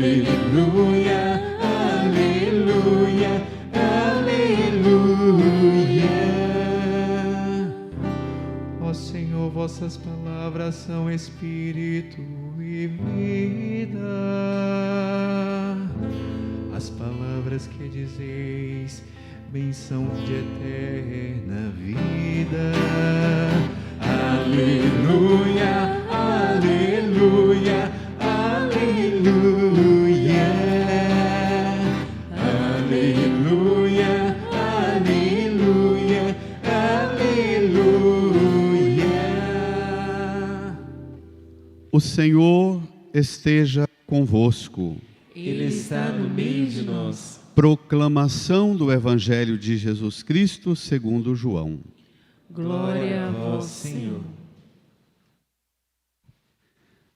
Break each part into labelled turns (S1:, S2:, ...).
S1: Aleluia, aleluia, aleluia. Ó Senhor, vossas palavras são espírito e vida. As palavras que dizeis, bênção de eterna vida. Aleluia, aleluia, aleluia. Aleluia, aleluia, aleluia.
S2: O Senhor esteja convosco.
S1: Ele está no meio de nós.
S2: Proclamação do Evangelho de Jesus Cristo segundo João.
S1: Glória a vós, Senhor.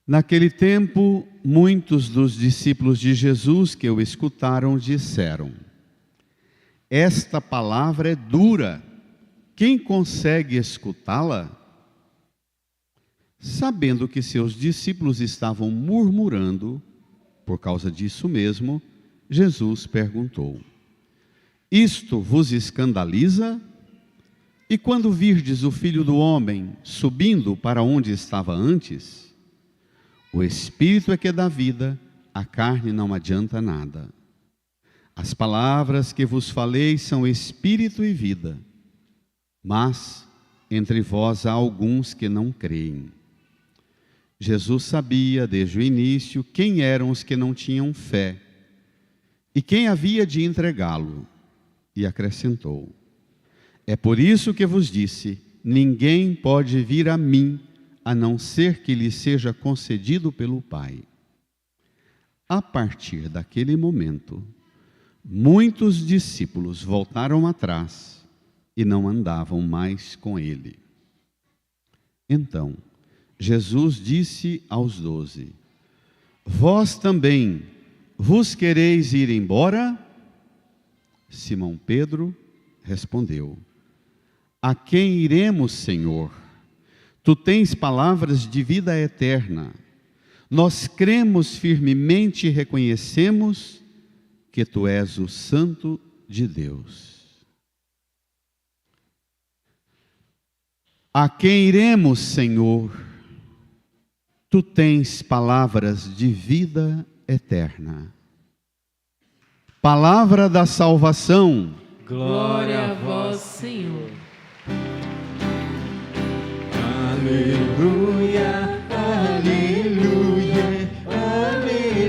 S2: Naquele tempo, muitos dos discípulos de Jesus que o escutaram disseram: esta palavra é dura, quem consegue escutá-la? Sabendo que seus discípulos estavam murmurando, por causa disso mesmo, Jesus perguntou: isto vos escandaliza? E quando virdes o Filho do Homem subindo para onde estava antes? O Espírito é que dá vida, a carne não adianta nada. As palavras que vos falei são Espírito e vida, mas entre vós há alguns que não creem. Jesus sabia desde o início quem eram os que não tinham fé e quem havia de entregá-lo, e acrescentou: é por isso que vos disse, ninguém pode vir a mim, a não ser que lhe seja concedido pelo Pai. A partir daquele momento, muitos discípulos voltaram atrás e não andavam mais com ele. Então, Jesus disse aos 12: vós também vos quereis ir embora? Simão Pedro respondeu: a quem iremos, Senhor? Tu tens palavras de vida eterna. Nós cremos firmemente e reconhecemos que tu és o Santo de Deus. A quem iremos, Senhor? Tu tens palavras de vida eterna. Palavra da salvação.
S1: Glória a vós, Senhor. Aleluia, aleluia, aleluia.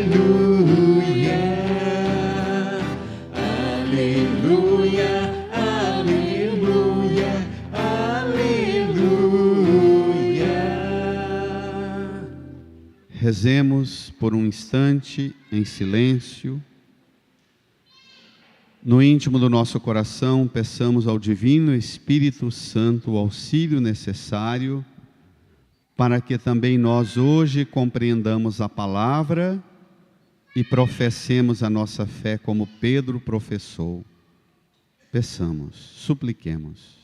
S1: Aleluia, aleluia, aleluia.
S2: Rezemos por um instante em silêncio. No íntimo do nosso coração, peçamos ao Divino Espírito Santo o auxílio necessário para que também nós hoje compreendamos a palavra e professemos a nossa fé como Pedro professou. Peçamos, supliquemos.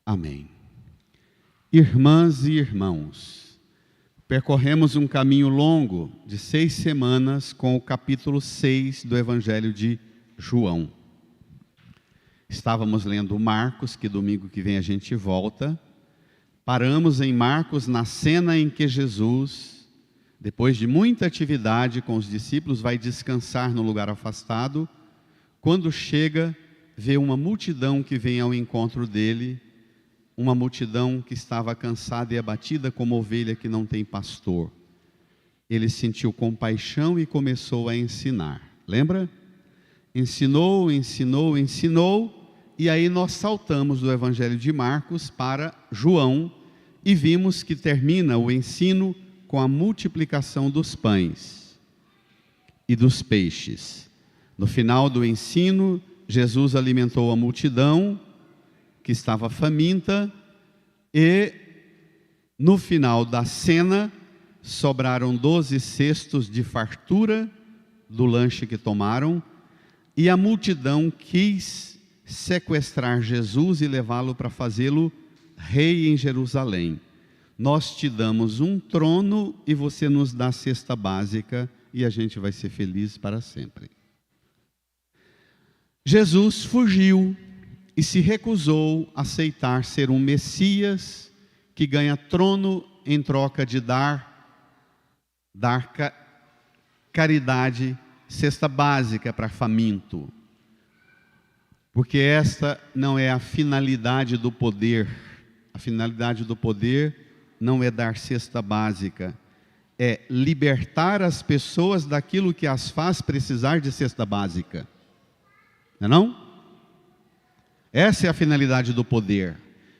S2: Amém. Irmãs e irmãos, percorremos um caminho longo de 6 semanas com o capítulo 6 do Evangelho de João. Estávamos lendo Marcos, que domingo que vem a gente volta. Paramos em Marcos na cena em que Jesus, depois de muita atividade com os discípulos, vai descansar no lugar afastado. Quando chega, vê uma multidão que vem ao encontro dele, uma multidão que estava cansada e abatida como ovelha que não tem pastor. Ele sentiu compaixão e começou a ensinar. Lembra? Ensinou, ensinou, ensinou, e aí nós saltamos do Evangelho de Marcos para João e vimos que termina o ensino com a multiplicação dos pães e dos peixes. No final do ensino, Jesus alimentou a multidão que estava faminta, e no final da cena sobraram 12 cestos de fartura do lanche que tomaram, e a multidão quis sequestrar Jesus e levá-lo para fazê-lo rei em Jerusalém. Nós te damos um trono e você nos dá a cesta básica e a gente vai ser feliz para sempre. Jesus fugiu e se recusou a aceitar ser um Messias que ganha trono em troca de dar caridade, cesta básica para faminto. Porque esta não é a finalidade do poder. A finalidade do poder não é dar cesta básica, é libertar as pessoas daquilo que as faz precisar de cesta básica. Não é não? Essa é a finalidade do poder.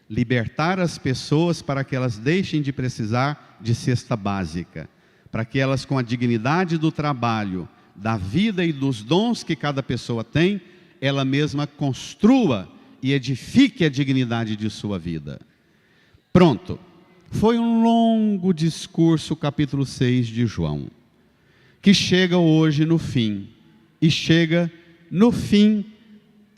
S2: Libertar as pessoas para que elas deixem de precisar de cesta básica. Para que elas, com a dignidade do trabalho, da vida e dos dons que cada pessoa tem, ela mesma construa e edifique a dignidade de sua vida. Pronto. Foi um longo discurso, capítulo 6 de João, que chega hoje no fim. E chega no fim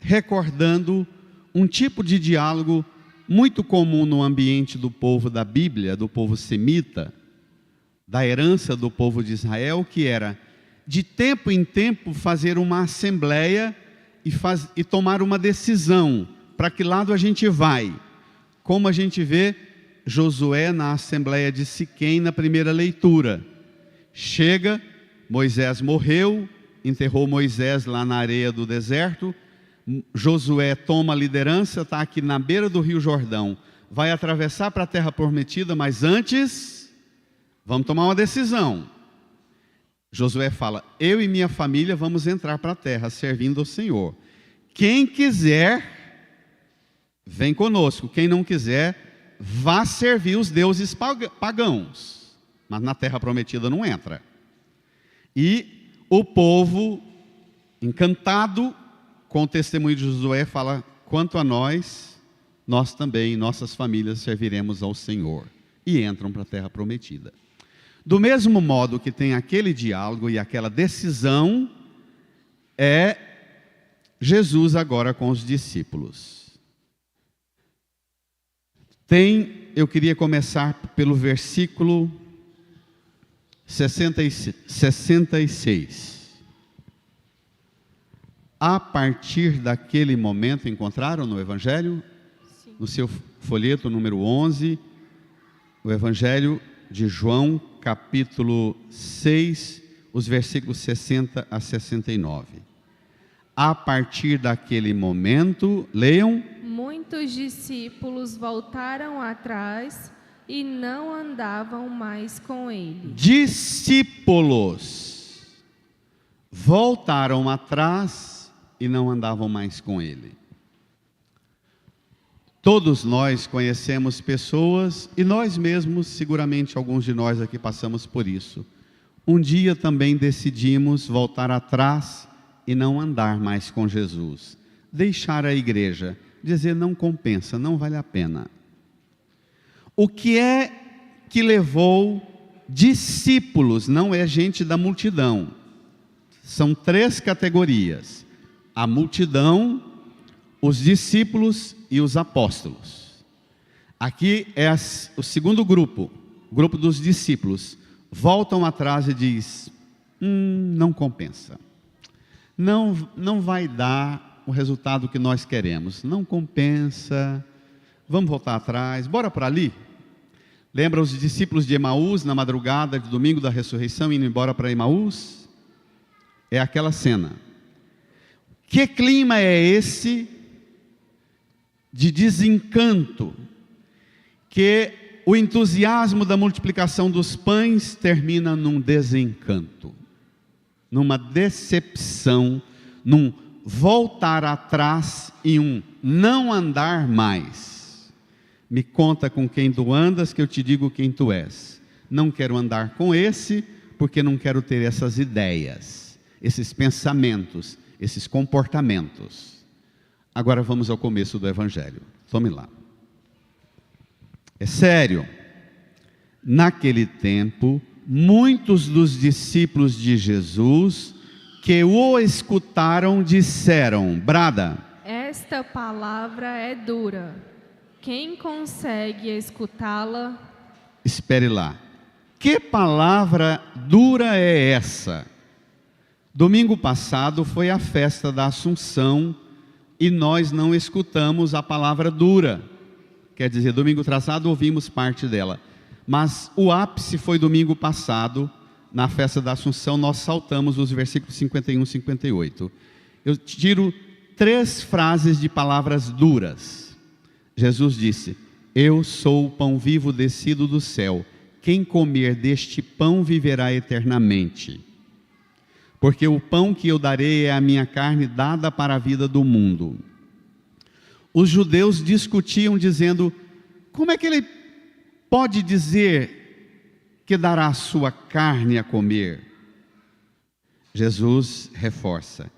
S2: recordando um tipo de diálogo muito comum no ambiente do povo da Bíblia, do povo semita, da herança do povo de Israel, que era, de tempo em tempo, fazer uma assembleia e tomar uma decisão. Para que lado a gente vai? Como a gente vê Josué na assembleia de Siquém na primeira leitura. Chega, Moisés morreu, enterrou Moisés lá na areia do deserto. Josué toma a liderança, está aqui na beira do Rio Jordão. Vai atravessar para a terra prometida, mas antes, vamos tomar uma decisão. Josué fala, eu e minha família vamos entrar para a terra, servindo ao Senhor. Quem quiser, vem conosco. Quem não quiser, vá servir os deuses pagãos, mas na terra prometida não entra. E o povo, encantado com o testemunho de Josué, fala, quanto a nós também, nossas famílias serviremos ao Senhor. E entram para a terra prometida. Do mesmo modo que tem aquele diálogo e aquela decisão, é Jesus agora com os discípulos. Eu queria começar pelo versículo 66. A partir daquele momento, encontraram no Evangelho? Sim. No seu folheto número 11, o Evangelho de João, capítulo 6, os versículos 60 a 69. A partir daquele momento, leiam.
S3: Muitos discípulos voltaram atrás e não andavam mais com ele.
S2: Discípulos voltaram atrás e não andavam mais com ele. Todos nós conhecemos pessoas, e nós mesmos, seguramente alguns de nós aqui passamos por isso. Um dia também decidimos voltar atrás e não andar mais com Jesus. Deixar a igreja, dizer não compensa, não vale a pena. O que é que levou discípulos, não é gente da multidão. São 3 categorias: a multidão, os discípulos e os apóstolos. Aqui é o segundo grupo, o grupo dos discípulos. Voltam atrás e diz, não compensa. Não vai dar o resultado que nós queremos. Não compensa. Vamos voltar atrás. Bora para ali. Lembra os discípulos de Emaús na madrugada de domingo da ressurreição indo embora para Emaús? É aquela cena. Que clima é esse de desencanto? Que o entusiasmo da multiplicação dos pães termina num desencanto, numa decepção, num voltar atrás e um não andar mais. Me conta com quem tu andas, que eu te digo quem tu és. Não quero andar com esse, porque não quero ter essas ideias, esses pensamentos, esses comportamentos. Agora vamos ao começo do Evangelho. Tome lá. É sério. Naquele tempo, muitos dos discípulos de Jesus que o escutaram disseram, brada,
S3: Esta palavra é dura. Quem consegue escutá-la?
S2: Espere lá. Que palavra dura é essa? Domingo passado foi a festa da Assunção e nós não escutamos a palavra dura. Quer dizer, domingo atrasado ouvimos parte dela. Mas o ápice foi domingo passado, na festa da Assunção, nós saltamos os versículos 51 e 58. Eu tiro 3 frases de palavras duras. Jesus disse: eu sou o pão vivo descido do céu. Quem comer deste pão viverá eternamente. Porque o pão que eu darei é a minha carne dada para a vida do mundo. Os judeus discutiam dizendo: como é que ele pode dizer que dará a sua carne a comer? Jesus reforça: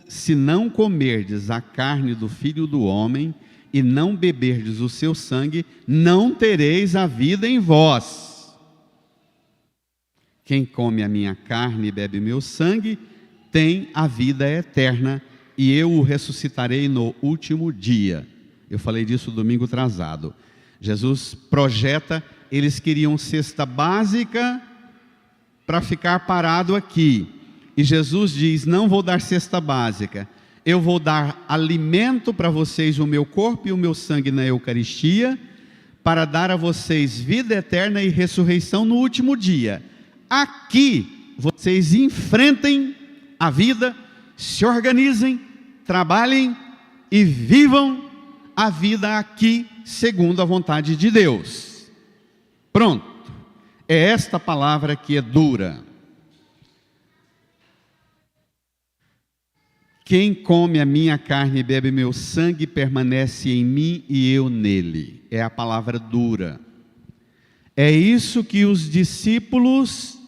S2: se não comerdes a carne do Filho do Homem e não beberdes o seu sangue, não tereis a vida em vós. Quem come a minha carne e bebe meu sangue, tem a vida eterna, e eu o ressuscitarei no último dia. Eu falei disso domingo atrasado. Jesus projeta, eles queriam cesta básica para ficar parado aqui. E Jesus diz: não vou dar cesta básica, eu vou dar alimento para vocês, o meu corpo e o meu sangue na Eucaristia, para dar a vocês vida eterna e ressurreição no último dia. Aqui vocês enfrentem a vida, se organizem, trabalhem e vivam a vida aqui segundo a vontade de Deus. Pronto. É esta palavra que é dura. Quem come a minha carne e bebe meu sangue permanece em mim e eu nele. É a palavra dura. É isso que os discípulos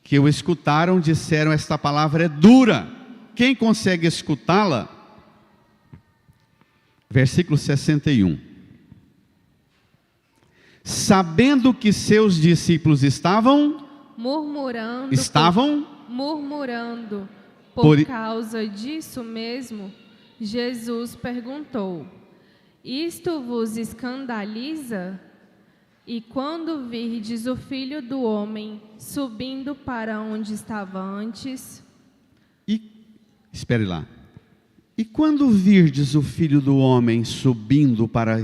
S2: que o escutaram disseram: esta palavra é dura. Quem consegue escutá-la? Versículo 61. Sabendo que seus discípulos estavam
S3: murmurando. Por causa disso mesmo, Jesus perguntou: isto vos escandaliza? E quando virdes o Filho do Homem subindo para onde estava antes...
S2: Espere lá. E quando virdes o Filho do Homem subindo para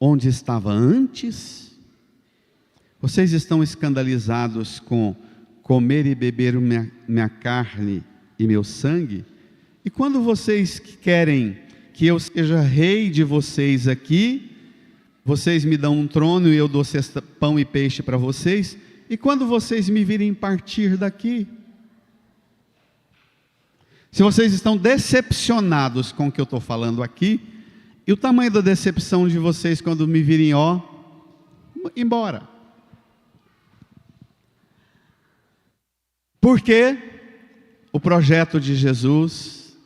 S2: onde estava antes? Vocês estão escandalizados com comer e beber minha carne e meu sangue? E quando vocês querem que eu seja rei de vocês aqui, vocês me dão um trono e eu dou pão e peixe para vocês, e quando vocês me virem partir daqui? Se vocês estão decepcionados com o que eu estou falando aqui, e o tamanho da decepção de vocês quando me virem embora. Porque o projeto de Jesus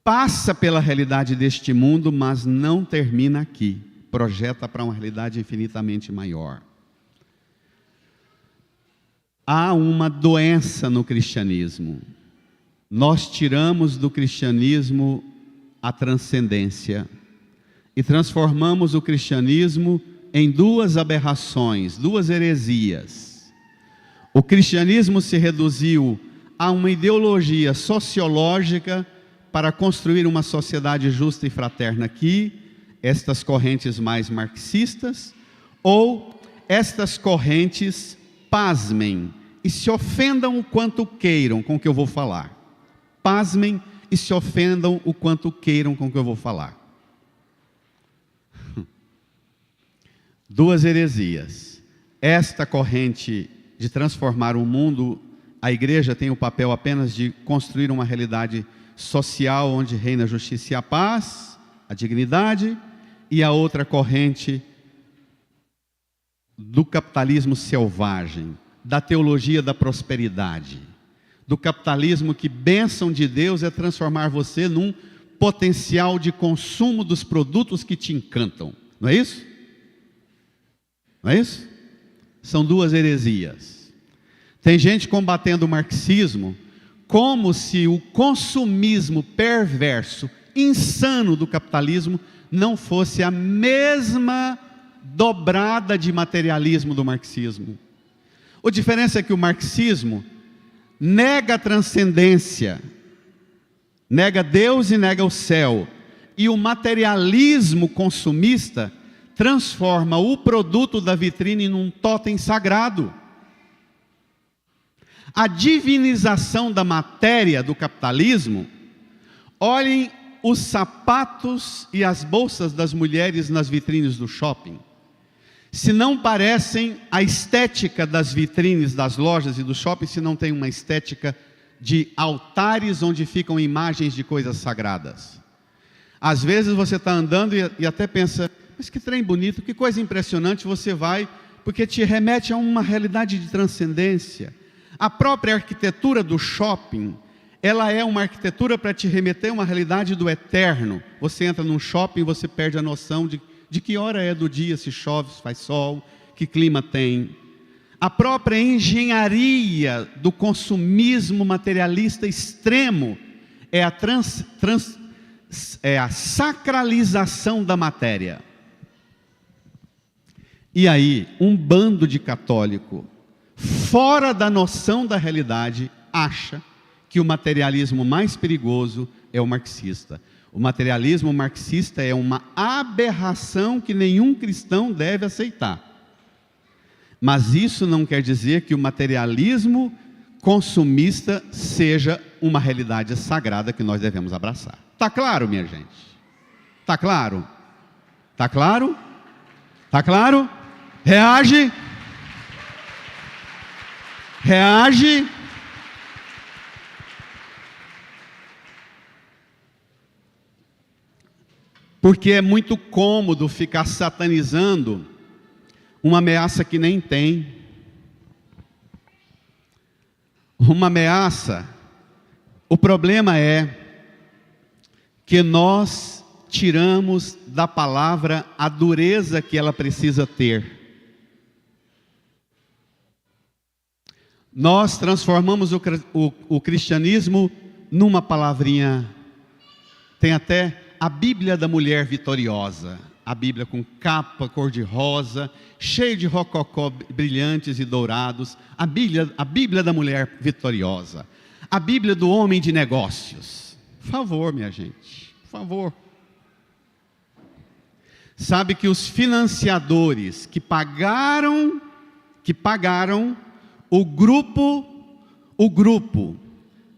S2: passa pela realidade deste mundo, mas não termina aqui. Projeta para uma realidade infinitamente maior. Há uma doença no cristianismo. Nós tiramos do cristianismo a transcendência e transformamos o cristianismo em 2 aberrações, 2 heresias. O cristianismo se reduziu a uma ideologia sociológica para construir uma sociedade justa e fraterna aqui, estas correntes mais marxistas, ou estas correntes, pasmem e se ofendam o quanto queiram com o que eu vou falar. Pasmem e se ofendam o quanto queiram com o que eu vou falar. 2 heresias. Esta corrente de transformar o mundo, a igreja tem o papel apenas de construir uma realidade social onde reina a justiça e a paz, a dignidade, e a outra corrente do capitalismo selvagem, da teologia da prosperidade, do capitalismo que bênção de Deus é transformar você num potencial de consumo dos produtos que te encantam. Não é isso? Não é isso? São 2 heresias. Tem gente combatendo o marxismo como se o consumismo perverso, insano do capitalismo, não fosse a mesma dobrada de materialismo do marxismo. A diferença é que o marxismo nega a transcendência, nega Deus e nega o céu, e o materialismo consumista transforma o produto da vitrine num totem sagrado. A divinização da matéria do capitalismo, olhem os sapatos e as bolsas das mulheres nas vitrines do shopping. Se não parecem a estética das vitrines das lojas e do shopping, se não tem uma estética de altares onde ficam imagens de coisas sagradas. Às vezes você está andando e até pensa, mas que trem bonito, que coisa impressionante, você vai, porque te remete a uma realidade de transcendência. A própria arquitetura do shopping, ela é uma arquitetura para te remeter a uma realidade do eterno. Você entra num shopping, você perde a noção de que hora é do dia, se chove, se faz sol, que clima tem. A própria engenharia do consumismo materialista extremo é a sacralização da matéria. E aí, um bando de católico, fora da noção da realidade, acha que o materialismo mais perigoso é o marxista. O materialismo marxista é uma aberração que nenhum cristão deve aceitar. Mas isso não quer dizer que o materialismo consumista seja uma realidade sagrada que nós devemos abraçar. Está claro, minha gente? Está claro? Está claro? Está claro? Reage. Reage. Porque é muito cômodo ficar satanizando uma ameaça que nem tem. Uma ameaça. O problema é que nós tiramos da palavra a dureza que ela precisa ter. Nós transformamos o cristianismo numa palavrinha. Tem até a Bíblia da mulher vitoriosa. A Bíblia com capa cor-de-rosa, cheia de rococó brilhantes e dourados. A Bíblia da mulher vitoriosa. A Bíblia do homem de negócios. Por favor, minha gente, por favor. Sabe que os financiadores que pagaram o grupo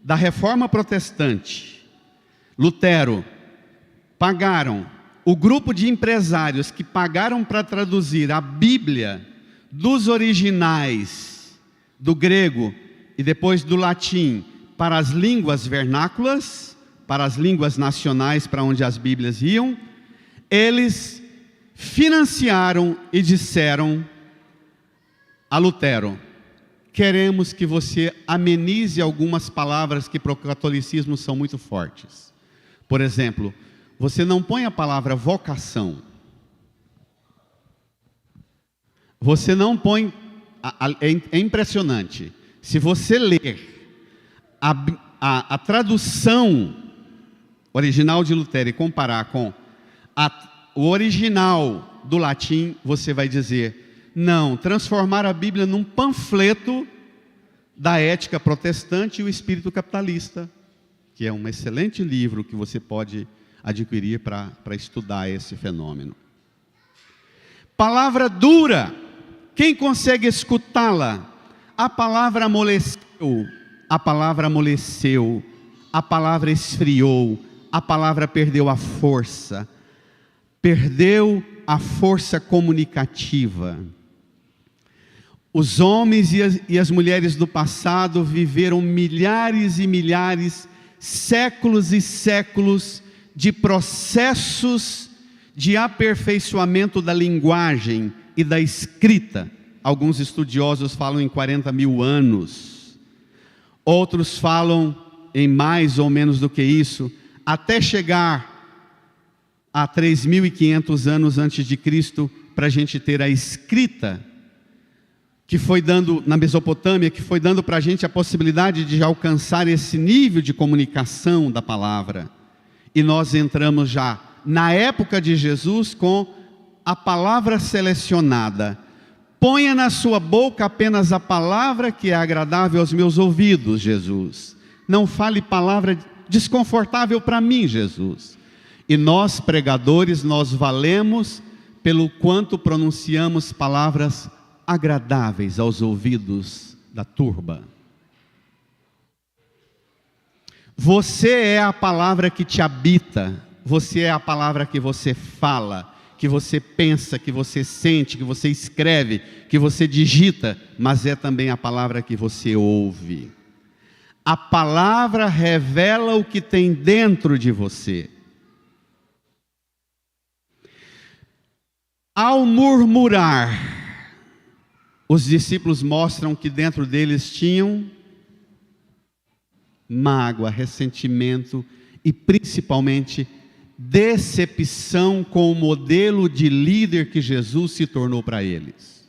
S2: da Reforma Protestante, Lutero, pagaram o grupo de empresários que pagaram para traduzir a Bíblia dos originais do grego e depois do latim para as línguas vernáculas, para as línguas nacionais para onde as Bíblias iam, eles financiaram e disseram a Lutero: queremos que você amenize algumas palavras que para o catolicismo são muito fortes. Por exemplo, você não põe a palavra vocação. Você não põe... É impressionante. Se você ler a tradução original de Lutero e comparar com o original do latim, você vai dizer, não, transformar a Bíblia num panfleto da ética protestante e o espírito capitalista, que é um excelente livro que você pode adquirir para estudar esse fenômeno. Palavra dura, quem consegue escutá-la? A palavra amoleceu, a palavra amoleceu, a palavra esfriou, a palavra perdeu a força comunicativa. Os homens e as mulheres do passado viveram milhares e milhares, séculos e séculos de processos de aperfeiçoamento da linguagem e da escrita. Alguns estudiosos falam em 40 mil anos, outros falam em mais ou menos do que isso, até chegar a 3.500 anos antes de Cristo, para a gente ter a escrita, que foi dando, na Mesopotâmia, que foi dando para a gente a possibilidade de alcançar esse nível de comunicação da palavra. E nós entramos já na época de Jesus com a palavra selecionada. Ponha na sua boca apenas a palavra que é agradável aos meus ouvidos, Jesus. Não fale palavra desconfortável para mim, Jesus. E nós, pregadores, nós valemos pelo quanto pronunciamos palavras agradáveis aos ouvidos da turba. Você é a palavra que te habita, você é a palavra que você fala, que você pensa, que você sente, que você escreve, que você digita, mas é também a palavra que você ouve. A palavra revela o que tem dentro de você. Ao murmurar, os discípulos mostram que dentro deles tinham mágoa, ressentimento e principalmente decepção com o modelo de líder que Jesus se tornou para eles.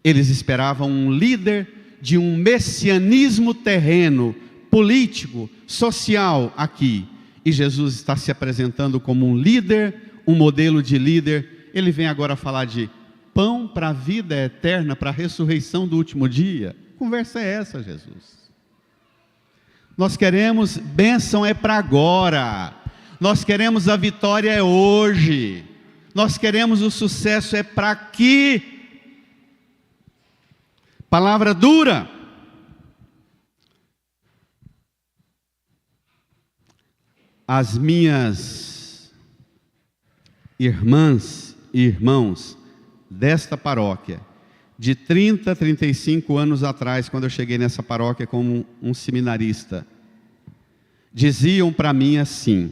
S2: Eles esperavam um líder de um messianismo terreno, político, social aqui. E Jesus está se apresentando como um líder, um modelo de líder. Ele vem agora falar de pão para a vida eterna, para a ressurreição do último dia. Que conversa é essa, Jesus? Nós queremos, bênção é para agora. Nós queremos a vitória é hoje. Nós queremos o sucesso é para aqui. Palavra dura. As minhas irmãs e irmãos desta paróquia, de 30 a 35 anos atrás, quando eu cheguei nessa paróquia como um seminarista, diziam para mim assim,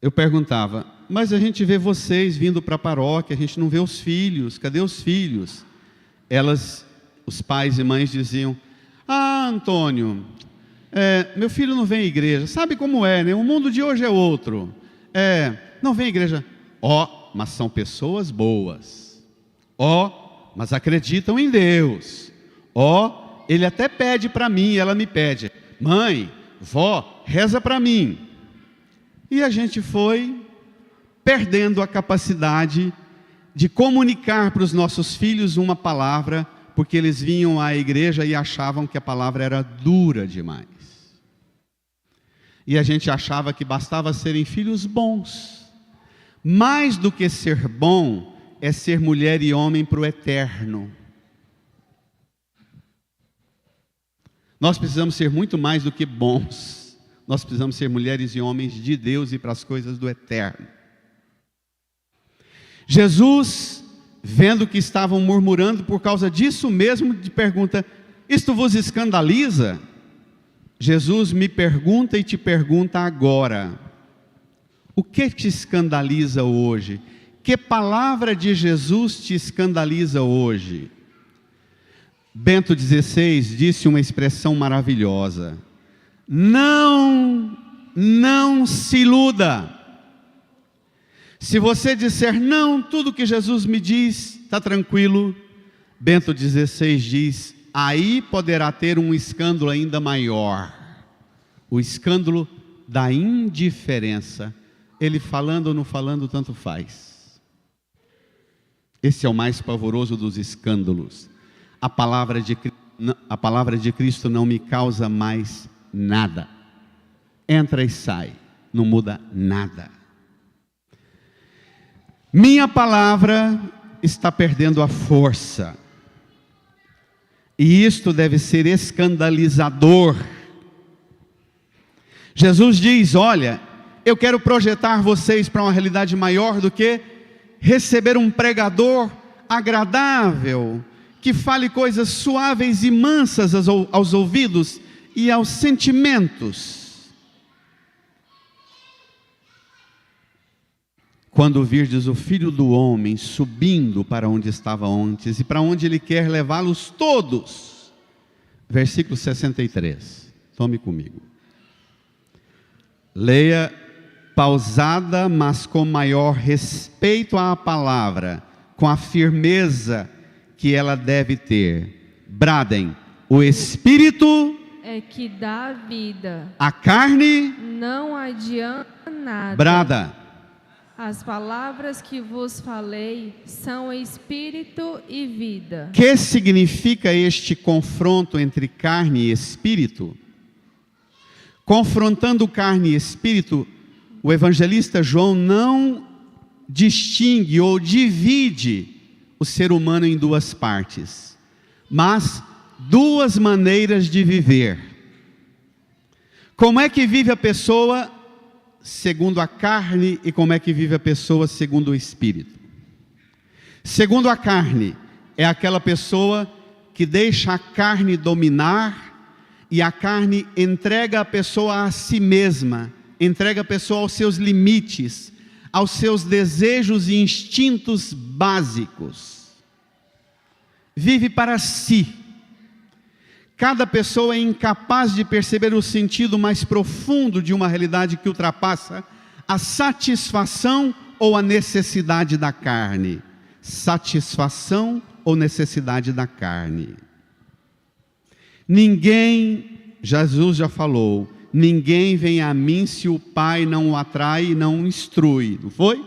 S2: eu perguntava, mas a gente vê vocês vindo para a paróquia, a gente não vê os filhos, cadê os filhos? Os pais e mães diziam, Antônio, meu filho não vem à igreja, sabe como é, né? O mundo de hoje é outro, não vem à igreja, mas são pessoas boas, mas acreditam em Deus, ele até pede para mim, ela me pede, mãe, vó, reza para mim. E a gente foi perdendo a capacidade de comunicar para os nossos filhos uma palavra, porque eles vinham à igreja e achavam que a palavra era dura demais. E a gente achava que bastava serem filhos bons. Mais do que ser bom, é ser mulher e homem para o eterno. Nós precisamos ser muito mais do que bons. Nós precisamos ser mulheres e homens de Deus e para as coisas do eterno. Jesus, vendo que estavam murmurando por causa disso mesmo, pergunta, isto vos escandaliza? Jesus me pergunta e te pergunta agora, o que te escandaliza hoje? Que palavra de Jesus te escandaliza hoje? Bento XVI disse uma expressão maravilhosa, não se iluda. Se você disser não, tudo que Jesus me diz está tranquilo, Bento XVI diz, aí poderá ter um escândalo ainda maior, o escândalo da indiferença. Ele falando ou não falando, tanto faz. Esse é o mais pavoroso dos escândalos. A palavra de Cristo não me causa mais nada. Entra e sai, não muda nada. Minha palavra está perdendo a força. E isto deve ser escandalizador. Jesus diz, olha, eu quero projetar vocês para uma realidade maior do que receber um pregador agradável, que fale coisas suaves e mansas aos ouvidos e aos sentimentos. Quando virdes o Filho do Homem subindo para onde estava antes e para onde Ele quer levá-los todos. Versículo 63. Tome comigo. Leia pausada, mas com maior respeito à palavra, com a firmeza que ela deve ter. Bradem: o Espírito
S3: é que dá vida.
S2: A carne
S3: não adianta nada.
S2: Brada:
S3: as palavras que vos falei são espírito e vida.
S2: Que significa este confronto entre carne e espírito? Confrontando carne e espírito, o evangelista João não distingue ou divide o ser humano em duas partes, mas duas maneiras de viver. Como é que vive a pessoa segundo a carne e como é que vive a pessoa segundo o espírito? Segundo a carne, é aquela pessoa que deixa a carne dominar e a carne entrega a pessoa a si mesma, entrega a pessoa aos seus limites, aos seus desejos e instintos básicos. Vive para si. Cada pessoa é incapaz de perceber o sentido mais profundo de uma realidade que ultrapassa a satisfação ou a necessidade da carne. Satisfação ou necessidade da carne. Ninguém, Jesus já falou, ninguém vem a mim se o Pai não o atrai e não o instrui, não foi?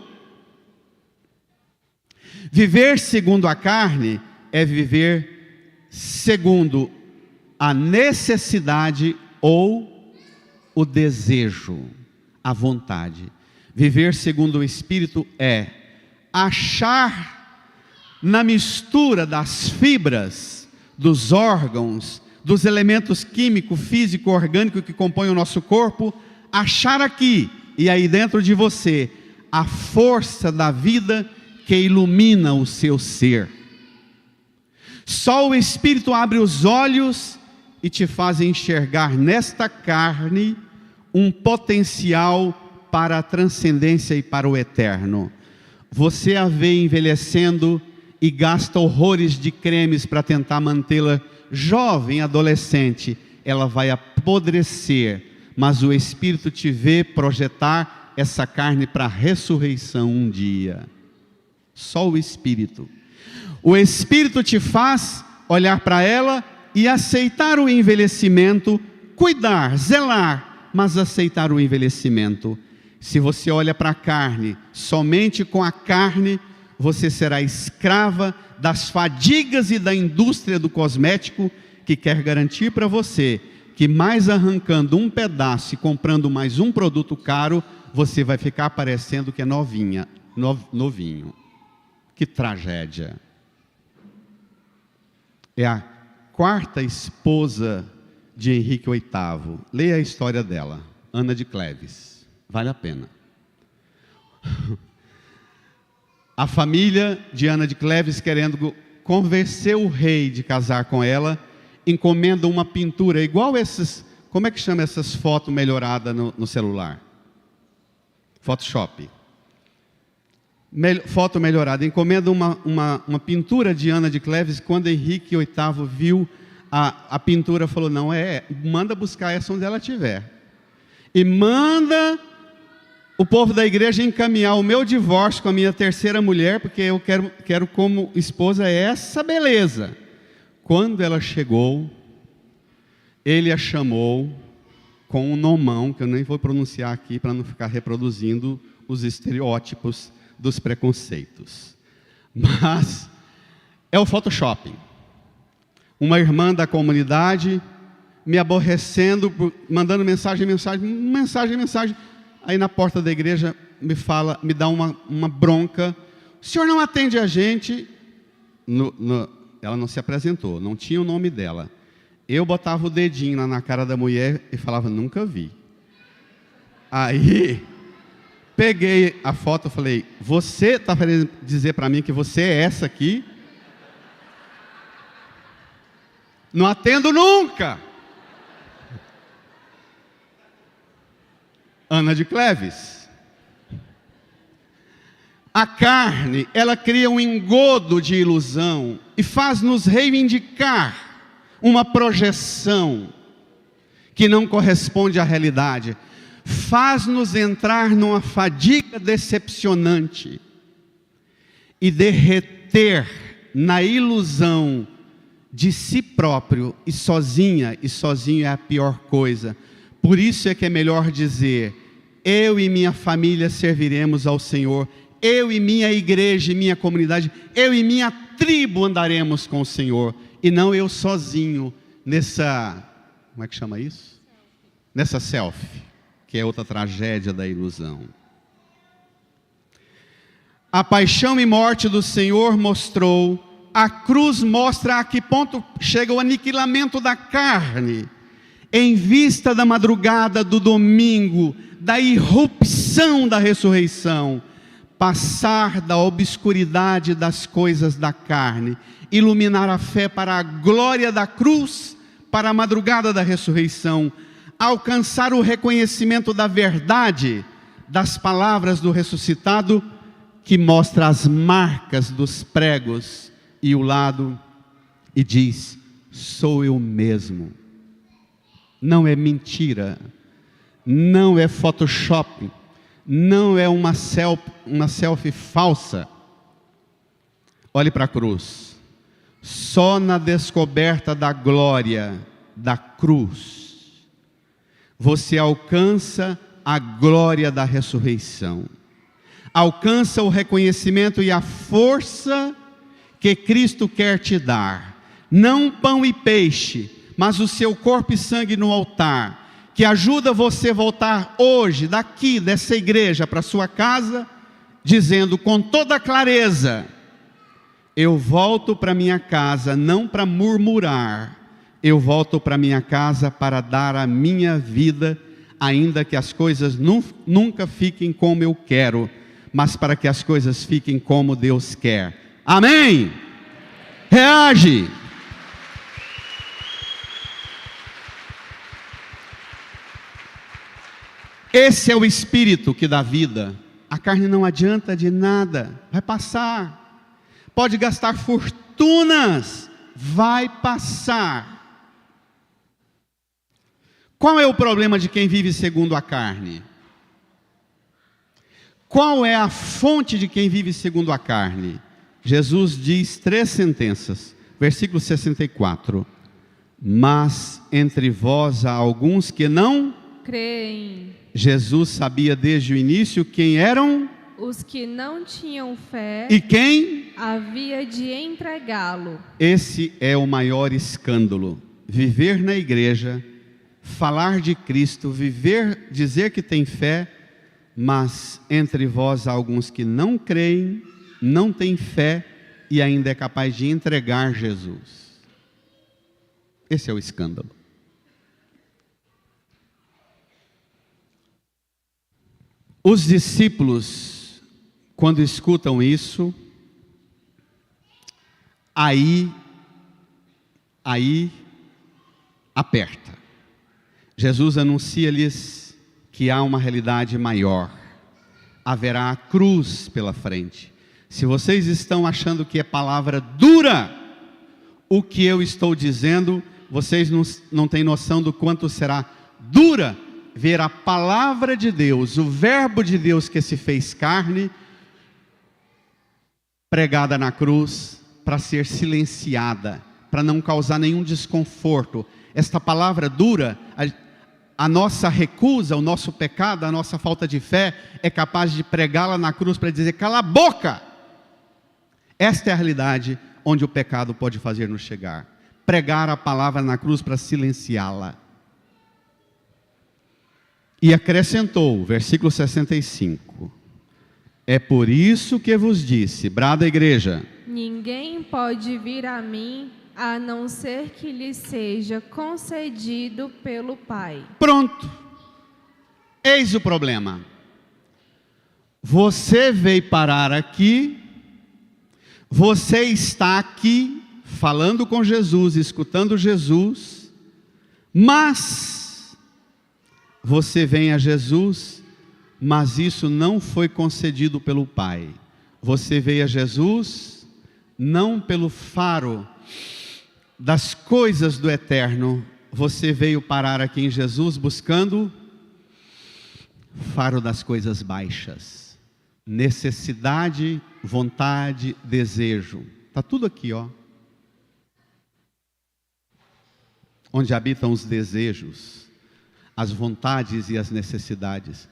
S2: Viver segundo a carne é viver segundo a necessidade ou o desejo, a vontade. Viver segundo o Espírito é achar na mistura das fibras, dos órgãos, dos elementos químico, físico, orgânico que compõem o nosso corpo, achar aqui e aí dentro de você a força da vida que ilumina o seu ser. Só o Espírito abre os olhos e te faz enxergar nesta carne um potencial para a transcendência e para o eterno. Você a vê envelhecendo e gasta horrores de cremes para tentar mantê-la jovem, adolescente. Ela vai apodrecer, mas o Espírito te vê projetar essa carne para a ressurreição um dia. Só o Espírito. O Espírito te faz olhar para ela e aceitar o envelhecimento, cuidar, zelar, mas aceitar o envelhecimento. Se você olha para a carne, somente com a carne, você será escrava das fadigas e da indústria do cosmético, que quer garantir para você que mais arrancando um pedaço e comprando mais um produto caro, você vai ficar parecendo que é novinho. Que tragédia. É a quarta esposa de Henrique VIII. Leia a história dela, Ana de Cleves. Vale a pena. A família de Ana de Cleves, querendo convencer o rei de casar com ela, encomenda uma pintura igual essas, como é que chama essas fotos melhoradas no celular? Photoshop. Foto melhorada, encomenda uma pintura de Ana de Cleves. Quando Henrique VIII viu a pintura, falou, não, manda buscar essa onde ela estiver. E manda o povo da igreja encaminhar o meu divórcio com a minha terceira mulher, porque eu quero como esposa essa beleza. Quando ela chegou, ele a chamou com um nomão, que eu nem vou pronunciar aqui para não ficar reproduzindo os estereótipos dos preconceitos. Mas é o Photoshop. Uma irmã da comunidade me aborrecendo, mandando mensagem. Aí na porta da igreja me dá uma bronca. O senhor não atende a gente? Ela não se apresentou, não tinha o nome dela. Eu botava o dedinho lá na cara da mulher e falava, nunca vi. Aí peguei a foto e falei, você está querendo dizer para mim que você é essa aqui? Não atendo nunca. Ana de Cleves. A carne, ela cria um engodo de ilusão e faz-nos reivindicar uma projeção que não corresponde à realidade. Faz-nos entrar numa fadiga decepcionante e derreter na ilusão de si próprio e sozinho é a pior coisa. Por isso é que é melhor dizer: eu e minha família serviremos ao Senhor, eu e minha igreja e minha comunidade, eu e minha tribo andaremos com o Senhor, e não eu sozinho nessa, como é que chama isso? Nessa selfie, que é outra tragédia da ilusão. A paixão e morte do Senhor mostrou, a cruz mostra a que ponto chega o aniquilamento da carne, em vista da madrugada do domingo, da irrupção da ressurreição, passar da obscuridade das coisas da carne, iluminar a fé para a glória da cruz, para a madrugada da ressurreição, alcançar o reconhecimento da verdade das palavras do ressuscitado, que mostra as marcas dos pregos e o lado, e diz: sou eu mesmo. Não é mentira, não é Photoshop, não é uma selfie falsa. Olhe para a cruz. Só na descoberta da glória da cruz você alcança a glória da ressurreição, alcança o reconhecimento e a força que Cristo quer te dar. Não pão e peixe, mas o seu corpo e sangue no altar, que ajuda você a voltar hoje, daqui, dessa igreja, para sua casa, dizendo com toda clareza: eu volto para minha casa não para murmurar, eu volto para minha casa para dar a minha vida, ainda que as coisas nunca fiquem como eu quero, mas para que as coisas fiquem como Deus quer. Amém? Reage! Esse é o espírito que dá vida. A carne não adianta de nada, vai passar. Pode gastar fortunas, vai passar. Qual é o problema de quem vive segundo a carne? Qual é a fonte de quem vive segundo a carne? Jesus diz 3 sentenças, versículo 64. Mas entre vós há alguns que não
S3: creem.
S2: Jesus sabia desde o início quem eram
S3: os que não tinham fé
S2: e quem
S3: havia de entregá-lo.
S2: Esse é o maior escândalo. Viver na igreja, falar de Cristo, dizer que tem fé, mas entre vós há alguns que não creem, não têm fé e ainda é capaz de entregar Jesus. Esse é o escândalo. Os discípulos, quando escutam isso, aí aperta. Jesus anuncia-lhes que há uma realidade maior. Haverá a cruz pela frente. Se vocês estão achando que é palavra dura, o que eu estou dizendo, vocês não têm noção do quanto será dura ver a palavra de Deus, o verbo de Deus que se fez carne, pregada na cruz, para ser silenciada, para não causar nenhum desconforto. Esta palavra dura, a nossa recusa, o nosso pecado, a nossa falta de fé, é capaz de pregá-la na cruz para dizer: cala a boca! Esta é a realidade onde o pecado pode fazer-nos chegar. Pregar a palavra na cruz para silenciá-la. E acrescentou, versículo 65, é por isso que vos disse, brada a igreja:
S3: ninguém pode vir a mim, a não ser que lhe seja concedido pelo Pai.
S2: Pronto, eis o problema. Você veio parar aqui, você está aqui, falando com Jesus, escutando Jesus, mas você vem a Jesus, mas isso não foi concedido pelo Pai. Você veio a Jesus, não pelo faro das coisas do eterno, você veio parar aqui em Jesus buscando faro das coisas baixas. Necessidade, vontade, desejo. Está tudo aqui, ó. Onde habitam os desejos, as vontades e as necessidades.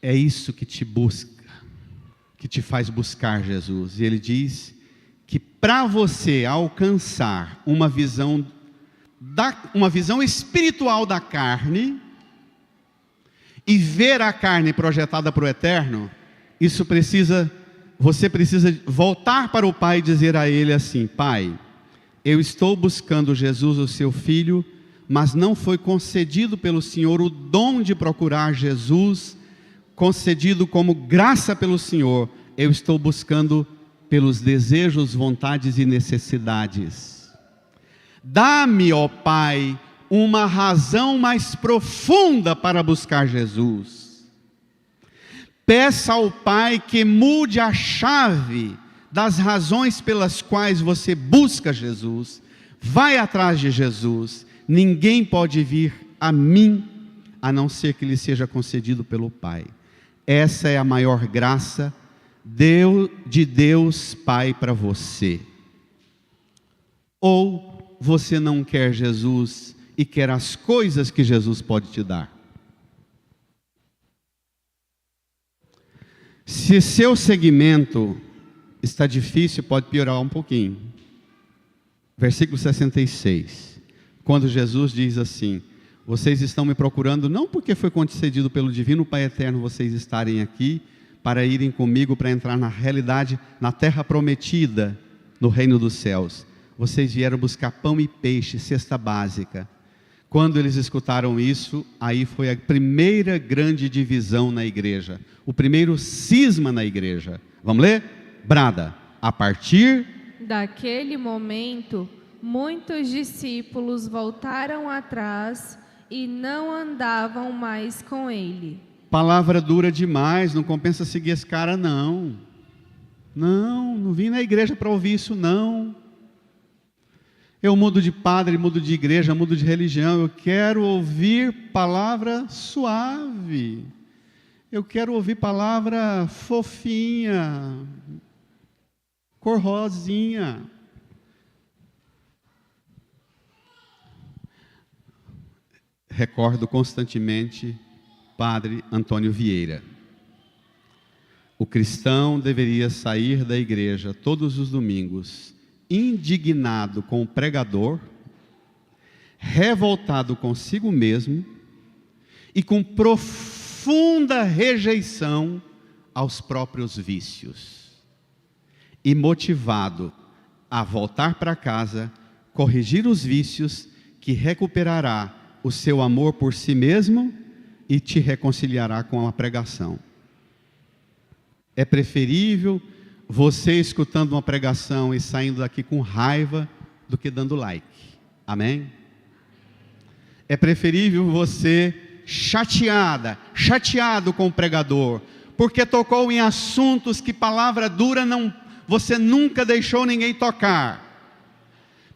S2: É isso que te busca, que te faz buscar Jesus. E ele diz que para você alcançar uma visão espiritual da carne e ver a carne projetada para o eterno, você precisa voltar para o Pai e dizer a Ele assim: Pai, eu estou buscando Jesus, o seu Filho, mas não foi concedido pelo Senhor o dom de procurar Jesus, concedido como graça pelo Senhor. Eu estou buscando pelos desejos, vontades e necessidades. Dá-me, ó Pai, uma razão mais profunda para buscar Jesus. Peça ao Pai que mude a chave das razões pelas quais você busca Jesus. Vai atrás de Jesus. Ninguém pode vir a mim, a não ser que lhe seja concedido pelo Pai. Essa é a maior graça de Deus Pai para você. Ou você não quer Jesus e quer as coisas que Jesus pode te dar? Se seu segmento está difícil, pode piorar um pouquinho. Versículo 66. Quando Jesus diz assim: vocês estão me procurando não porque foi concedido pelo Divino Pai Eterno vocês estarem aqui, para irem comigo para entrar na realidade, na terra prometida, no reino dos céus. Vocês vieram buscar pão e peixe, cesta básica. Quando eles escutaram isso, aí foi a primeira grande divisão na igreja, o primeiro cisma na igreja. Vamos ler? Brada. A partir
S3: daquele momento, muitos discípulos voltaram atrás e não andavam mais com ele.
S2: Palavra dura demais, não compensa seguir esse cara não. Não vim na igreja para ouvir isso não. Eu mudo de padre, mudo de igreja, mudo de religião. Eu quero ouvir palavra suave. Eu quero ouvir palavra fofinha, cor rosinha. Recordo constantemente Padre Antônio Vieira. O cristão deveria sair da igreja todos os domingos indignado com o pregador, revoltado consigo mesmo e com profunda rejeição aos próprios vícios, e motivado a voltar para casa, corrigir os vícios, que recuperará o seu amor por si mesmo e te reconciliará com a pregação. É preferível você escutando uma pregação e saindo daqui com raiva do que dando like. Amém? É preferível você chateado com o pregador, porque tocou em assuntos que palavra dura você nunca deixou ninguém tocar.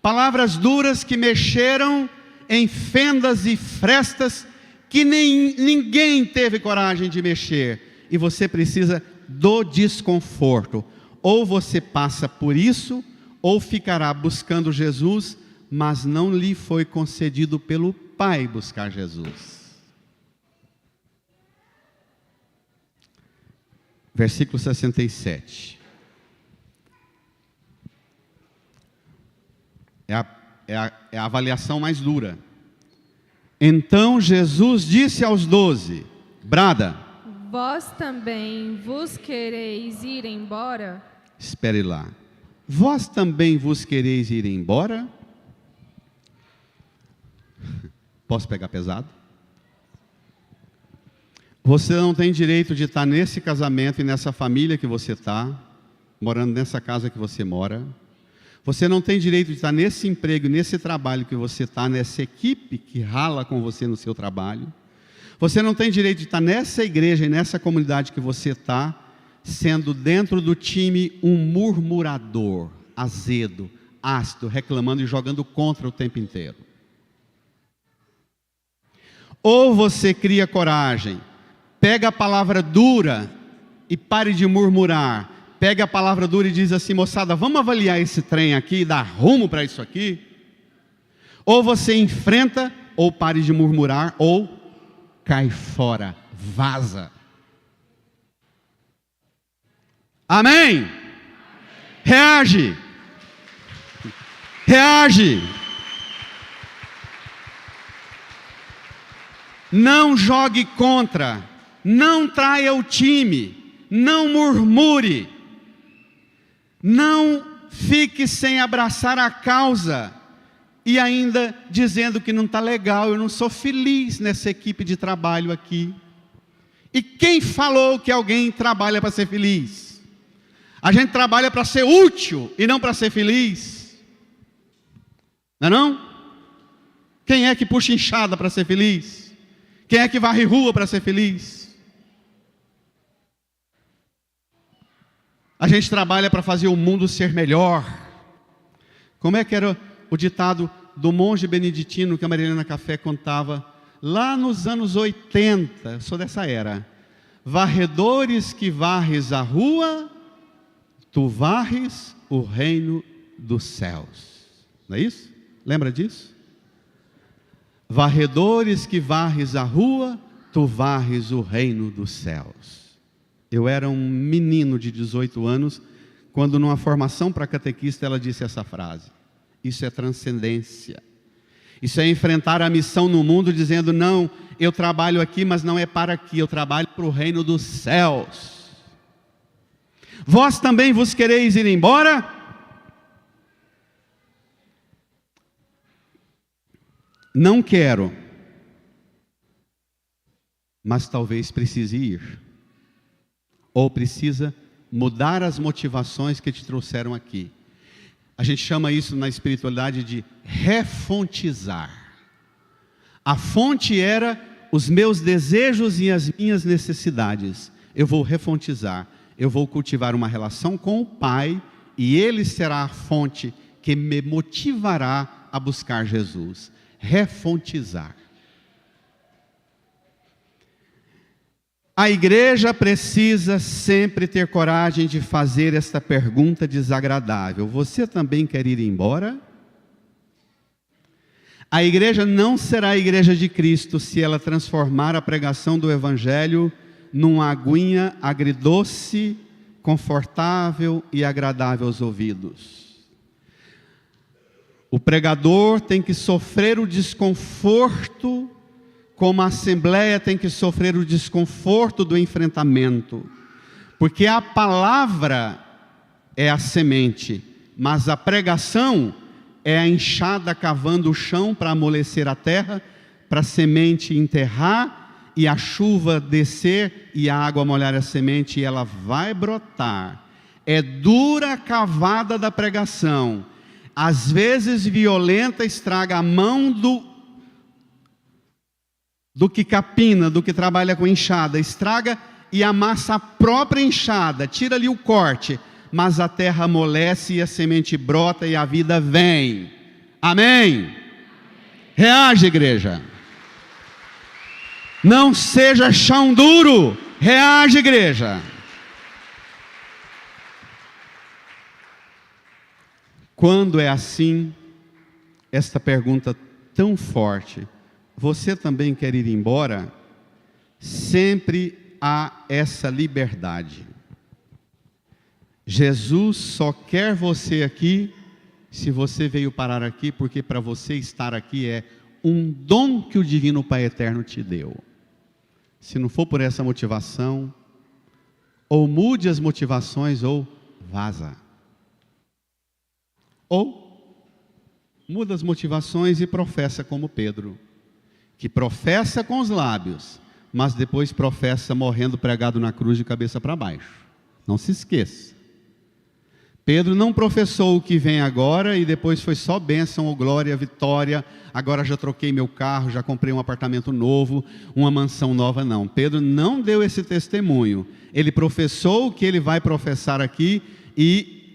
S2: Palavras duras que mexeram em fendas e frestas que ninguém teve coragem de mexer. E você precisa do desconforto. Ou você passa por isso, ou ficará buscando Jesus, mas não lhe foi concedido pelo Pai buscar Jesus. Versículo 67. É a avaliação mais dura. Então Jesus disse aos 12, brada:
S3: vós também vos quereis ir embora?
S2: Espere lá. Vós também vos quereis ir embora? Posso pegar pesado? Você não tem direito de estar nesse casamento e nessa família que você está, morando nessa casa que você mora. Você não tem direito de estar nesse emprego, nesse trabalho que você está, nessa equipe que rala com você no seu trabalho. Você não tem direito de estar nessa igreja e nessa comunidade que você está, sendo dentro do time um murmurador, azedo, ácido, reclamando e jogando contra o tempo inteiro. Ou você cria coragem, pega a palavra dura e pare de murmurar, pega a palavra dura e diz assim: moçada, vamos avaliar esse trem aqui e dar rumo para isso aqui? Ou você enfrenta, ou pare de murmurar, ou cai fora, vaza. Amém? Reage. Reage. Não jogue contra, não traia o time, não murmure, não fique sem abraçar a causa e ainda dizendo que não está legal, eu não sou feliz nessa equipe de trabalho aqui. E quem falou que alguém trabalha para ser feliz? A gente trabalha para ser útil e não para ser feliz. Não é não? Quem é que puxa enxada para ser feliz? Quem é que varre rua para ser feliz? A gente trabalha para fazer o mundo ser melhor. Como é que era o ditado do monge beneditino que a Marilena Café contava lá nos anos 80, eu sou dessa era: varredores que varres a rua, tu varres o reino dos céus. Não é isso? Lembra disso? Varredores que varres a rua, tu varres o reino dos céus. Eu era um menino de 18 anos, quando numa formação para catequista ela disse essa frase. Isso é transcendência. Isso é enfrentar a missão no mundo dizendo: não, eu trabalho aqui, mas não é para aqui, eu trabalho para o reino dos céus. Vós também vos quereis ir embora? Não quero, mas talvez precise ir. Ou precisa mudar as motivações que te trouxeram aqui. A gente chama isso na espiritualidade de refontizar. A fonte era os meus desejos e as minhas necessidades. Eu vou refontizar. Eu vou cultivar uma relação com o Pai, e Ele será a fonte que me motivará a buscar Jesus. Refontizar. A igreja precisa sempre ter coragem de fazer esta pergunta desagradável: você também quer ir embora? A igreja não será a igreja de Cristo se ela transformar a pregação do Evangelho numa aguinha agridoce, confortável e agradável aos ouvidos. O pregador tem que sofrer o desconforto, como a assembleia tem que sofrer o desconforto do enfrentamento. Porque a palavra é a semente, mas a pregação é a enxada cavando o chão para amolecer a terra, para a semente enterrar e a chuva descer e a água molhar a semente e ela vai brotar. É dura a cavada da pregação. Às vezes violenta, estraga a mão do que capina, do que trabalha com enxada, estraga e amassa a própria enxada, tira ali o corte, mas a terra amolece e a semente brota e a vida vem. Amém? Reage, igreja. Não seja chão duro. Reage, igreja. Quando é assim, esta pergunta tão forte: você também quer ir embora? Sempre há essa liberdade. Jesus só quer você aqui se você veio parar aqui, porque para você estar aqui é um dom que o Divino Pai Eterno te deu. Se não for por essa motivação, ou mude as motivações ou vaza. Ou muda as motivações e professa como Pedro, que professa com os lábios, mas depois professa morrendo pregado na cruz de cabeça para baixo. Não se esqueça. Pedro não professou o que vem agora e depois foi só bênção ou glória, vitória, agora já troquei meu carro, já comprei um apartamento novo, uma mansão nova, não. Pedro não deu esse testemunho. Ele professou o que ele vai professar aqui e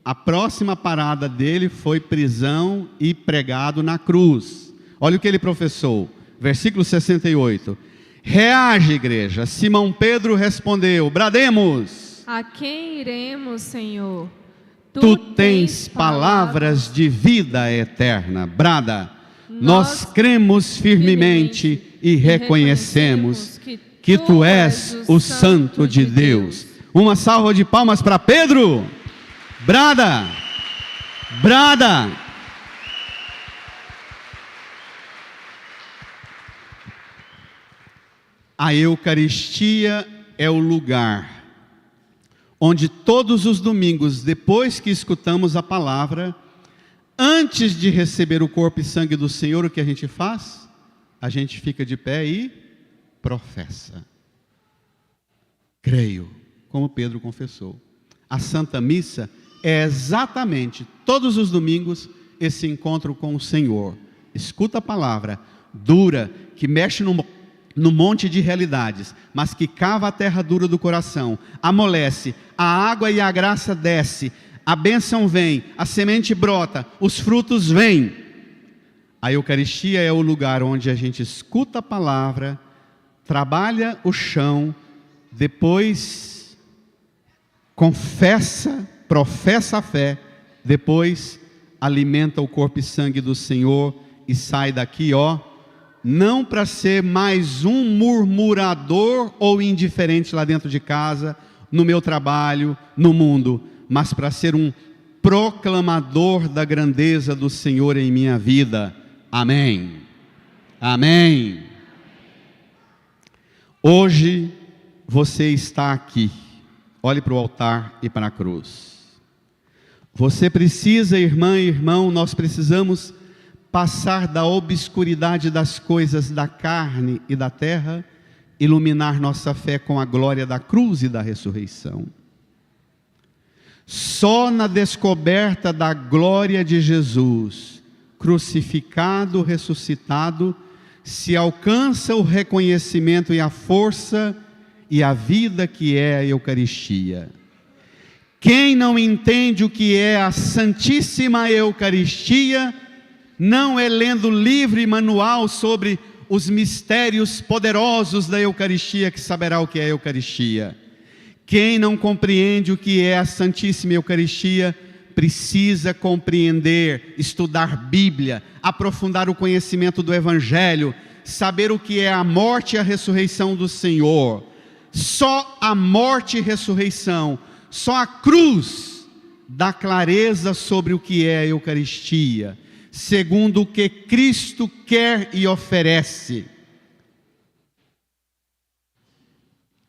S2: a próxima parada dele foi prisão e pregado na cruz. Olha o que ele professou, versículo 68. Reage, igreja. Simão Pedro respondeu: brademos.
S3: A quem iremos, Senhor?
S2: Tu tens palavras de vida eterna. Brada, nós cremos firmemente e reconhecemos que Tu és o Santo de Deus. Uma salva de palmas para Pedro. Brada, brada. A Eucaristia é o lugar onde todos os domingos, depois que escutamos a palavra, antes de receber o corpo e sangue do Senhor, o que a gente faz? A gente fica de pé e professa. Creio, como Pedro confessou. A Santa Missa é exatamente, todos os domingos, esse encontro com o Senhor. Escuta a palavra, dura, que mexe no monte de realidades, mas que cava a terra dura do coração, amolece, a água e a graça desce, a bênção vem, a semente brota, os frutos vêm. A Eucaristia é o lugar onde a gente escuta a palavra, trabalha o chão, depois confessa, professa a fé, depois alimenta o corpo e sangue do Senhor e sai daqui, não para ser mais um murmurador ou indiferente lá dentro de casa, no meu trabalho, no mundo, mas para ser um proclamador da grandeza do Senhor em minha vida. Amém. Amém. Hoje você está aqui. Olhe para o altar e para a cruz. Você precisa, irmã e irmão, nós precisamos passar da obscuridade das coisas da carne e da terra, iluminar nossa fé com a glória da cruz e da ressurreição. Só na descoberta da glória de Jesus, crucificado, ressuscitado, se alcança o reconhecimento e a força e a vida que é a Eucaristia. Quem não entende o que é a Santíssima Eucaristia, não é lendo livro e manual sobre os mistérios poderosos da Eucaristia que saberá o que é a Eucaristia. Quem não compreende o que é a Santíssima Eucaristia, precisa compreender, estudar Bíblia, aprofundar o conhecimento do Evangelho, saber o que é a morte e a ressurreição do Senhor. Só a morte e ressurreição, só a cruz dá clareza sobre o que é a Eucaristia, segundo o que Cristo quer e oferece.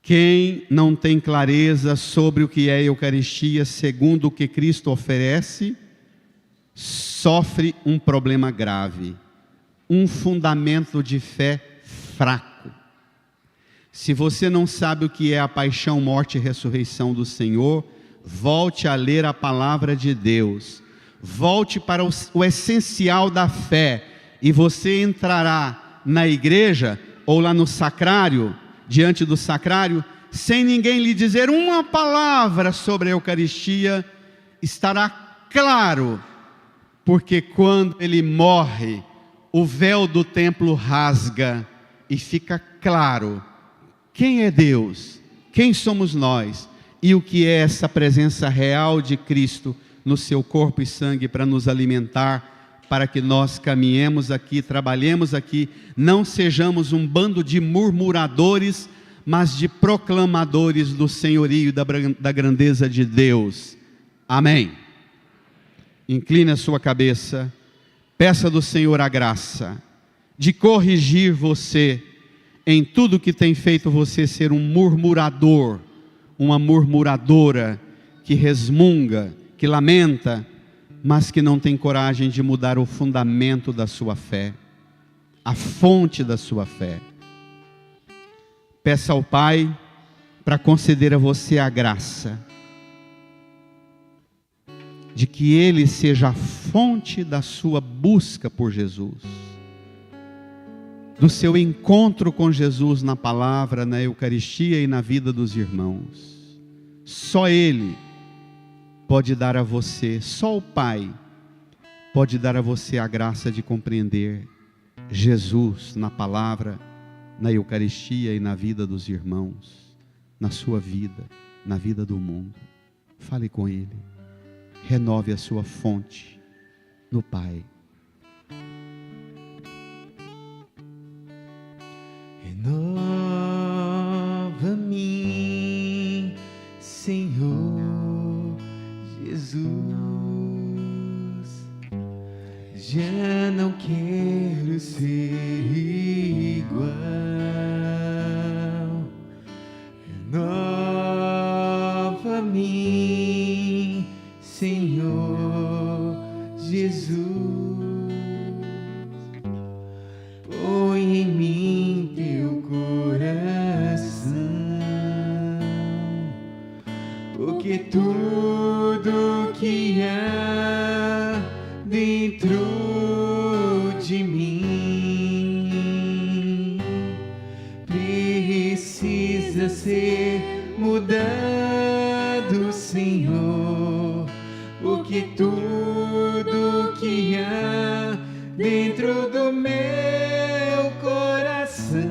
S2: Quem não tem clareza sobre o que é a Eucaristia, segundo o que Cristo oferece, sofre um problema grave, um fundamento de fé fraco. Se você não sabe o que é a paixão, morte e ressurreição do Senhor, volte a ler a palavra de Deus. Volte para o essencial da fé e você entrará na igreja ou lá no sacrário, diante do sacrário, sem ninguém lhe dizer uma palavra sobre a Eucaristia, estará claro, porque quando ele morre, o véu do templo rasga e fica claro quem é Deus, quem somos nós e o que é essa presença real de Cristo no seu corpo e sangue para nos alimentar, para que nós caminhemos aqui, trabalhemos aqui, não sejamos um bando de murmuradores, mas de proclamadores do senhorio e da grandeza de Deus. Amém. Incline a sua cabeça, peça do Senhor a graça de corrigir você em tudo que tem feito você ser um murmurador, uma murmuradora que resmunga, que lamenta, mas que não tem coragem de mudar o fundamento da sua fé, a fonte da sua fé. Peça ao Pai para conceder a você a graça de que Ele seja a fonte da sua busca por Jesus, do seu encontro com Jesus na palavra, na Eucaristia e na vida dos irmãos. Só Ele pode dar a você, só o Pai pode dar a você a graça de compreender Jesus na palavra, na Eucaristia e na vida dos irmãos, na sua vida. na vida do mundo. Fale com Ele. Renove a sua fonte no Pai.
S1: Renova-me, Senhor Jesus. Já não quero ser igual. Renova-me, Senhor Jesus. Põe em mim teu coração, porque tudo que há dentro de mim precisa ser mudado, Senhor, porque tudo que há dentro do meu coração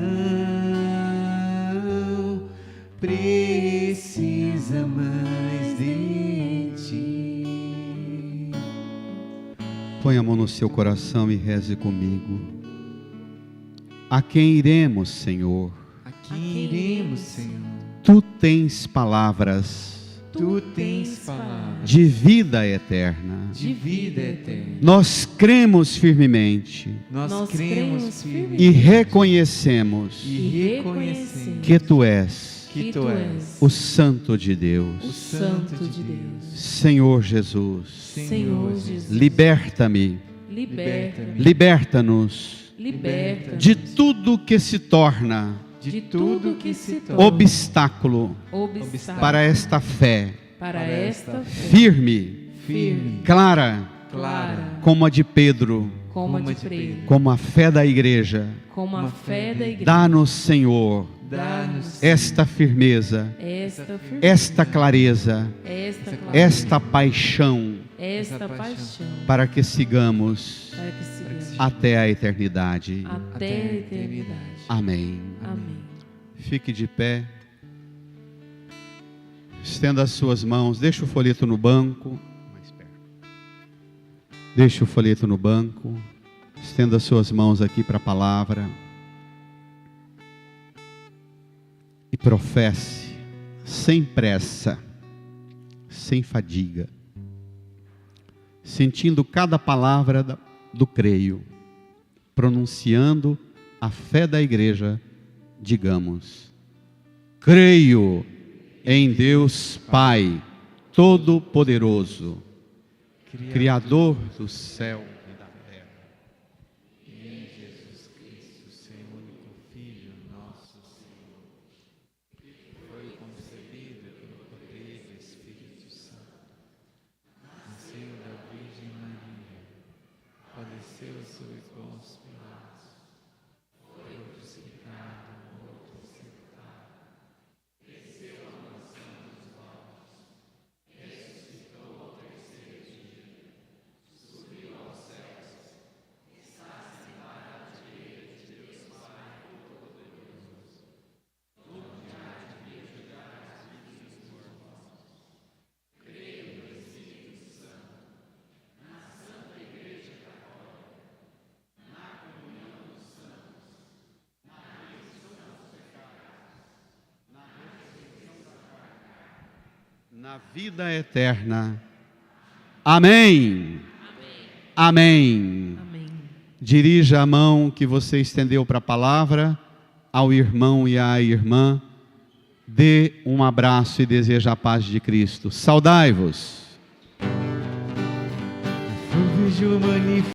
S1: precisa mais de ti.
S2: Põe a mão no seu coração e reze comigo. A quem iremos, Senhor?
S1: A quem iremos, Senhor?
S2: Tu tens palavras
S1: Tu tens palavras
S2: de vida eterna.
S1: de vida eterna.
S2: Nós cremos firmemente
S1: Nós cremos
S2: e
S1: firmemente
S2: reconhecemos
S1: e reconhecemos
S2: que Tu és
S1: que Tu és
S2: o Santo de
S1: o
S2: Deus.
S1: Santo de Deus.
S2: Senhor Jesus,
S1: Senhor Jesus,
S2: liberta-me,
S1: liberta-me,
S2: liberta-nos
S1: liberta-nos
S2: de tudo que se torna
S1: de tudo que se torna
S2: obstáculo
S1: obstáculo
S2: para esta fé
S1: para esta fé
S2: firme,
S1: firme,
S2: clara,
S1: clara,
S2: como a de Pedro,
S1: como a de Pedro,
S2: como a fé da igreja.
S1: como a fé da igreja.
S2: Dá-nos, Senhor,
S1: Dá-nos
S2: esta firmeza,
S1: esta firmeza,
S2: esta clareza,
S1: esta clareza,
S2: esta paixão,
S1: esta paixão,
S2: para que sigamos
S1: para que sigamos
S2: até a eternidade.
S1: até a eternidade.
S2: Amém.
S1: Amém.
S2: Fique de pé. Estenda as suas mãos. Deixa o folheto no banco. Mais perto. Deixa o folheto no banco. Estenda as suas mãos aqui para a palavra. E professe, sem pressa, sem fadiga, sentindo cada palavra do creio, pronunciando a fé da igreja, digamos: creio em Deus Pai Todo-Poderoso, Criador do céu e da terra, e em Jesus Cristo, seu único Filho, nosso Senhor, que foi concebido pelo poder do Espírito Santo, nasceu da Virgem Maria, padeceu sob Pôncio Pilatos, foi crucificado, morto, sepultado, desceu à mansão dos mortos, ressuscitou ao terceiro dia, subiu aos céus, está sentado à direita de Deus Pai Todo-Poderoso, onde há de vir julgar os vivos e os mortos. Creio no Espírito Santo, na Santa Igreja Católica, na comunhão dos santos, na remissão dos pecados, na ressurreição da carne, na vida eterna. Amém. Amém.
S1: Amém.
S2: Dirija a mão que você estendeu para a palavra ao irmão e à irmã. Dê um abraço e deseja a paz de Cristo. Saudai-vos.
S1: Eu vejo